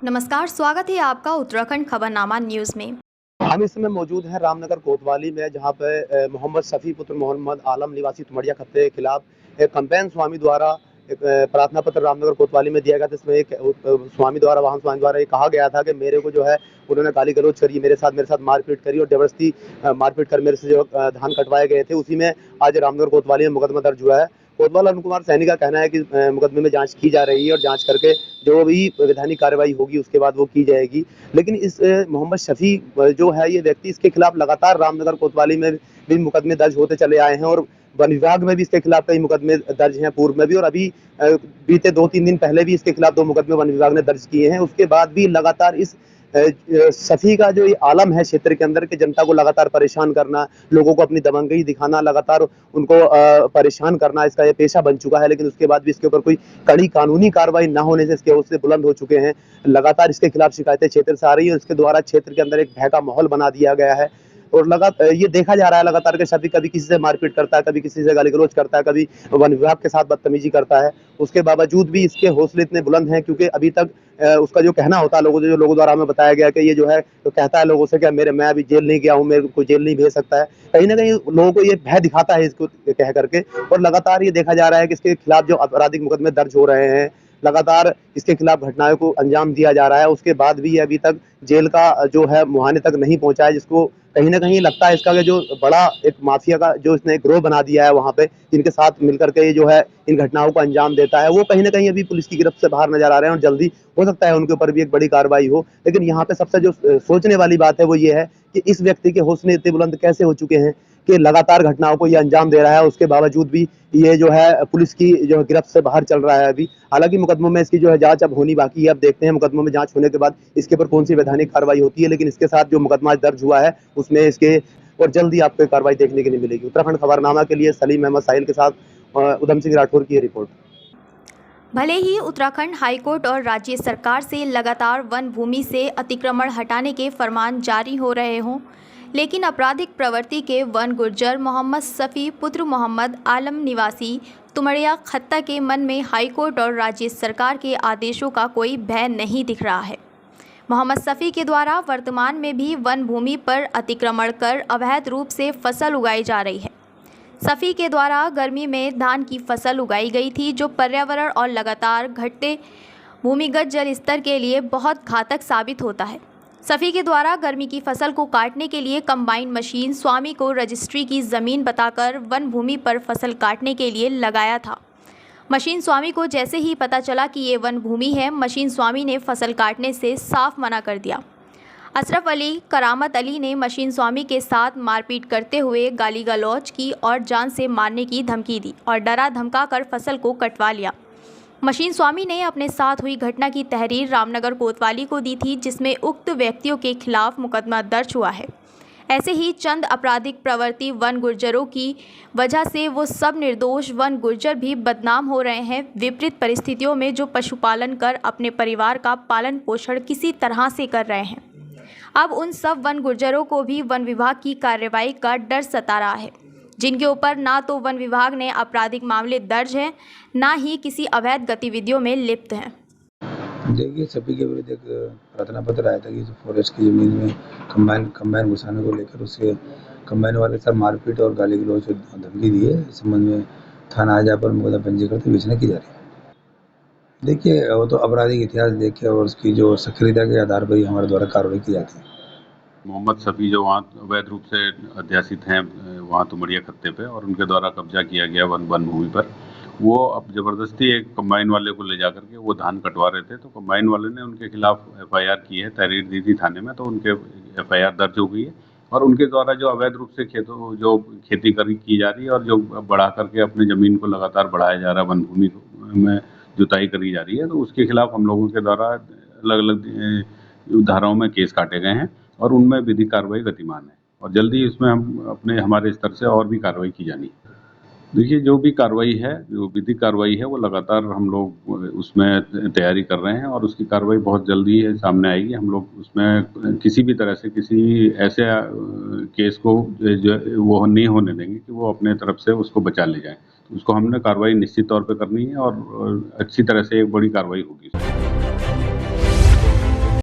नमस्कार, स्वागत है आपका उत्तराखंड खबरनामा न्यूज़ में। हम इस समय मौजूद हैं रामनगर कोतवाली में, जहाँ पे मोहम्मद शफी पुत्र मोहम्मद आलम निवासी तुमड़िया खत्ते के खिलाफ एक कंपेन स्वामी द्वारा एक प्रार्थना पत्र रामनगर कोतवाली में दिया गया था। इसमें एक स्वामी द्वारा ये कहा गया था कि मेरे को जो है उन्होंने गाली गलौज करी, मेरे साथ मारपीट करी और जबरदस्ती मारपीट कर मेरे से जो धान कटवाए गए थे। उसी में आज रामनगर कोतवाली में मुकदमा दर्ज हुआ है। कोतवाल अरुण कुमार सैनी का कहना है कि मुकदमे में जांच की जा रही है और जांच करके जो भी वैधानिक कार्रवाई होगी उसके बाद वो की जाएगी। लेकिन इस मोहम्मद शफी जो है ये व्यक्ति, इसके खिलाफ लगातार रामनगर कोतवाली में भी मुकदमे दर्ज होते चले आए हैं और वन विभाग में भी इसके खिलाफ कई मुकदमे दर्ज हैं पूर्व में भी, और अभी बीते 2-3 दिन पहले भी इसके खिलाफ 2 मुकदमे वन विभाग ने दर्ज किए हैं। उसके बाद भी लगातार इस शफी का जो ये आलम है क्षेत्र के अंदर के जनता को लगातार परेशान करना, लोगों को अपनी दबंगई दिखाना, लगातार उनको परेशान करना इसका ये पेशा बन चुका है। लेकिन उसके बाद भी इसके ऊपर कोई कड़ी कानूनी कार्रवाई न होने से इसके हौसले बुलंद हो चुके हैं। लगातार इसके खिलाफ शिकायतें क्षेत्र से आ रही है और इसके द्वारा क्षेत्र के अंदर एक भय का माहौल बना दिया गया है और लगातार ये देखा जा रहा है लगातार कि शफी कभी किसी से मारपीट करता है, कभी किसी से गाली गलौज करता है, कभी वन विभाग के साथ बदतमीजी करता है। उसके बावजूद भी इसके हौसले इतने बुलंद हैं क्योंकि अभी तक उसका जो कहना होता है लोगों द्वारा हमें बताया गया कि ये जो है तो कहता है लोगों से कि मैं अभी जेल नहीं गया हूँ, मेरे को जेल नहीं भेज सकता है। कहीं ना कहीं लोगों को ये भय दिखाता है इसको कह करके, और लगातार ये देखा जा रहा है कि इसके खिलाफ जो आपराधिक मुकदमे दर्ज हो रहे हैं, लगातार इसके खिलाफ घटनाओं को अंजाम दिया जा रहा है। उसके बाद भी ये अभी तक जेल का जो है मुहाने तक नहीं पहुंचा है, जिसको कहीं ना कहीं लगता है इसका कि जो बड़ा एक माफिया का जो इसने गिरोह बना दिया है वहां पे, जिनके साथ मिलकर के ये जो है इन घटनाओं को अंजाम देता है, वो कहीं ना कहीं अभी पुलिस की गिरफ्त से बाहर नजर आ रहे हैं और जल्दी हो सकता है उनके ऊपर भी एक बड़ी कार्रवाई हो। लेकिन यहाँ पे सबसे जो सोचने वाली बात है वो ये है कि इस व्यक्ति के हौसले इतने बुलंद कैसे हो चुके हैं कि लगातार घटनाओं को ये अंजाम दे रहा है, उसके बावजूद भी ये जो है पुलिस की जो गिरफ्त से बाहर चल रहा है अभी। हालांकि मुकदमों में इसकी जो है जांच अब होनी बाकी है। अब देखते हैं मुकदमों में जांच होने के बाद इसके ऊपर कौन सी वैधानिक कार्रवाई होती है। लेकिन इसके साथ जो मुकदमा दर्ज हुआ है उसमें इसके और जल्दी आपको कार्रवाई देखने के लिए मिलेगी। उत्तराखंड खबरनामा के लिए सलीम अहमद साहिल के साथ उधम सिंह राठौर की रिपोर्ट। भले ही उत्तराखंड हाईकोर्ट और राज्य सरकार से लगातार वन भूमि से अतिक्रमण हटाने के फरमान जारी हो रहे हों, लेकिन आपराधिक प्रवृत्ति के वन गुर्जर मोहम्मद शफी पुत्र मोहम्मद आलम निवासी तुमड़िया खत्ता के मन में हाईकोर्ट और राज्य सरकार के आदेशों का कोई भय नहीं दिख रहा है। मोहम्मद शफी के द्वारा वर्तमान में भी वन भूमि पर अतिक्रमण कर अवैध रूप से फसल उगाई जा रही है। शफी के द्वारा गर्मी में धान की फसल उगाई गई थी, जो पर्यावरण और लगातार घटते भूमिगत जल स्तर के लिए बहुत घातक साबित होता है। शफी के द्वारा गर्मी की फसल को काटने के लिए कंबाइन मशीन स्वामी को रजिस्ट्री की ज़मीन बताकर वन भूमि पर फसल काटने के लिए लगाया था। मशीन स्वामी को जैसे ही पता चला कि ये वन भूमि है, मशीन स्वामी ने फसल काटने से साफ मना कर दिया। अशरफ अली, करामत अली ने मशीन स्वामी के साथ मारपीट करते हुए गाली गलौज की और जान से मारने की धमकी दी और डरा धमका कर फसल को कटवा लिया। मशीन स्वामी ने अपने साथ हुई घटना की तहरीर रामनगर कोतवाली को दी थी, जिसमें उक्त व्यक्तियों के खिलाफ मुकदमा दर्ज हुआ है। ऐसे ही चंद आपराधिक प्रवृत्ति वन गुर्जरों की वजह से वो सब निर्दोष वन गुर्जर भी बदनाम हो रहे हैं। विपरीत परिस्थितियों में जो पशुपालन कर अपने परिवार का पालन पोषण किसी तरह से कर रहे हैं, अब उन सब वन गुर्जरों को भी वन विभाग की कार्रवाई का डर सता रहा है, जिनके ऊपर ना तो वन विभाग ने आपराधिक मामले दर्ज हैं, ना ही किसी अवैध गतिविधियों में लिप्त हैं। देखिए, सभी के विरुद्ध एक प्रार्थना पत्र आया था कि फॉरेस्ट की ज़मीन में कंबाइन घुसाने को लेकर उसके कंबाइन वाले सर मारपीट और गाली गलौज धमकी दी है। इस संबंध में थाना आजा पर मुकदमा पंजीकृत विवेचना की जा रही है। देखिए, वो तो आपराधिक इतिहास देखे और उसकी जो सक्रियता के आधार पर ही हमारे द्वारा कार्रवाई की जाती है। मोहम्मद शफी जो वहाँ अवैध रूप से अध्यासित हैं वहाँ तुमड़िया खत्ते पे, और उनके द्वारा कब्जा किया गया वन भूमि पर, वो अब ज़बरदस्ती एक कंबाइन वाले को ले जा करके वो धान कटवा रहे थे। तो कंबाइन वाले ने उनके खिलाफ FIR की है, तहरीर दी थी थाने में, तो उनके FIR दर्ज हो गई है और उनके द्वारा जो अवैध रूप से खेती की जा रही है और जो बढ़ा करके अपनी ज़मीन को लगातार बढ़ाया जा रहा है, वन भूमि में जुताई करी जा रही है, तो उसके खिलाफ हम लोगों के द्वारा अलग अलग धाराओं में केस काटे गए हैं और उनमें विधिक कार्रवाई गतिमान है और जल्दी इसमें हमारे स्तर से और भी कार्रवाई की जानी है। देखिए, जो भी कार्रवाई है, जो विधिक कार्रवाई है, वो लगातार हम लोग उसमें तैयारी कर रहे हैं और उसकी कार्रवाई बहुत जल्दी सामने आएगी। हम लोग उसमें किसी भी तरह से किसी ऐसे केस को जो वो नहीं होने देंगे कि वो अपने तरफ से उसको बचा ले जाए। तो उसको हमने कार्रवाई निश्चित तौर पे करनी है और अच्छी तरह से एक बड़ी कार्रवाई होगी।